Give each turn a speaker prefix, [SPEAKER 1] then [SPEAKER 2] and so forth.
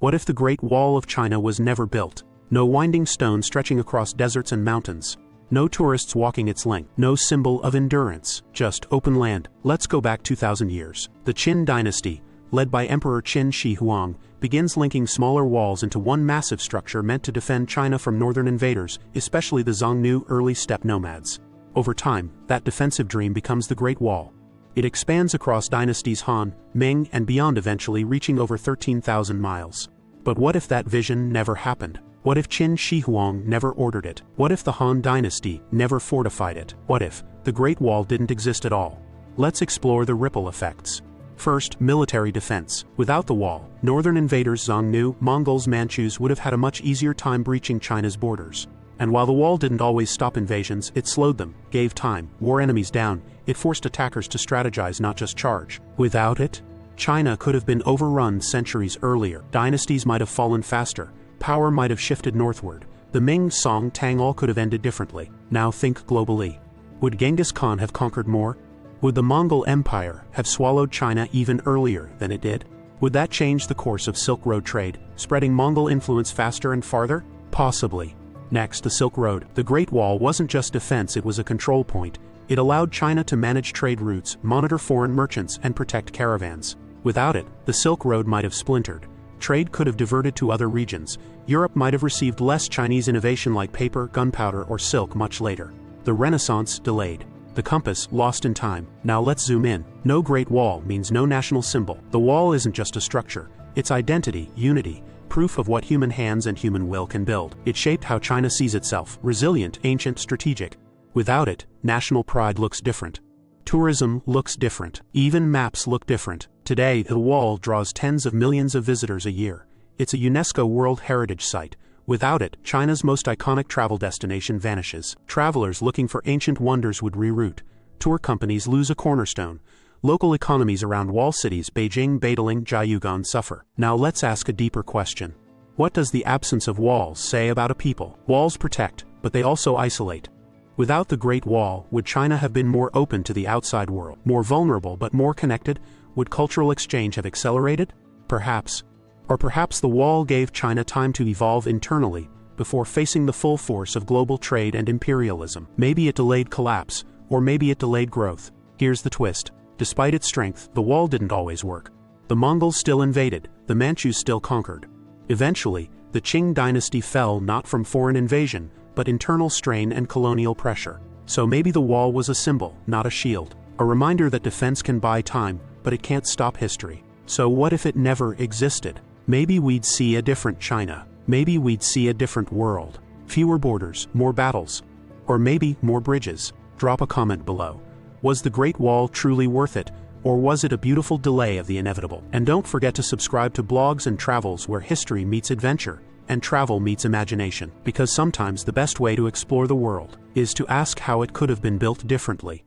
[SPEAKER 1] What if the Great Wall of China was never built? No winding stone stretching across deserts and mountains. No tourists walking its length. No symbol of endurance. Just open land. Let's go back 2,000 years. The Qin dynasty, led by Emperor Qin Shi Huang, begins linking smaller walls into one massive structure meant to defend China from northern invaders, especially the Xiongnu early steppe nomads. Over time, that defensive dream becomes the Great Wall. It expands across dynasties Han, Ming, and beyond, eventually reaching over 13,000 miles. But what if that vision never happened? What if Qin Shi Huang never ordered it? What if the Han dynasty never fortified it? What if the Great Wall didn't exist at all? Let's explore the ripple effects. First, military defense. Without the wall, northern invaders Xiongnu, Mongols, Manchus would have had a much easier time breaching China's borders. And while the wall didn't always stop invasions, it slowed them, gave time, wore enemies down. It forced attackers to strategize, not just charge. Without it, China could have been overrun centuries earlier. Dynasties might have fallen faster. Power might have shifted northward. The Ming, Song, Tang all could have ended differently. Now think globally. Would Genghis Khan have conquered more? Would the Mongol Empire have swallowed China even earlier than it did? Would that change the course of Silk Road trade, spreading Mongol influence faster and farther? Possibly. Next, the Silk Road. The Great Wall wasn't just defense, it was a control point. It allowed China to manage trade routes, monitor foreign merchants, and protect caravans. Without it, the Silk Road might have splintered. Trade could have diverted to other regions. Europe might have received less Chinese innovation like paper, gunpowder, or silk much later. The Renaissance delayed. The compass lost in time. Now let's zoom in. No Great Wall means no national symbol. The wall isn't just a structure. It's identity, unity, proof of what human hands and human will can build. It shaped how China sees itself: resilient, ancient, strategic. Without it, national pride looks different. Tourism looks different. Even maps look different. Today, the wall draws tens of millions of visitors a year. It's a UNESCO World Heritage Site. Without it, China's most iconic travel destination vanishes. Travelers looking for ancient wonders would reroute. Tour companies lose a cornerstone. Local economies around wall cities Beijing, Badaling, Jiayuguan suffer. Now let's ask a deeper question. What does the absence of walls say about a people? Walls protect, but they also isolate. Without the Great Wall, would China have been more open to the outside world, more vulnerable but more connected? Would cultural exchange have accelerated? Perhaps. Or perhaps the wall gave China time to evolve internally before facing the full force of global trade and imperialism. Maybe it delayed collapse, or maybe it delayed growth. Here's the twist. Despite its strength, the wall didn't always work. The Mongols still invaded, the Manchus still conquered. Eventually, the Qing dynasty fell not from foreign invasion, but internal strain and colonial pressure. So maybe the wall was a symbol, not a shield. A reminder that defense can buy time, but it can't stop history. So what if it never existed? Maybe we'd see a different China. Maybe we'd see a different world. Fewer borders, more battles. Or maybe more bridges. Drop a comment below. Was the Great Wall truly worth it, or was it a beautiful delay of the inevitable? And don't forget to subscribe to Blogs and Travels, where history meets adventure, and travel meets imagination. Because sometimes the best way to explore the world is to ask how it could have been built differently.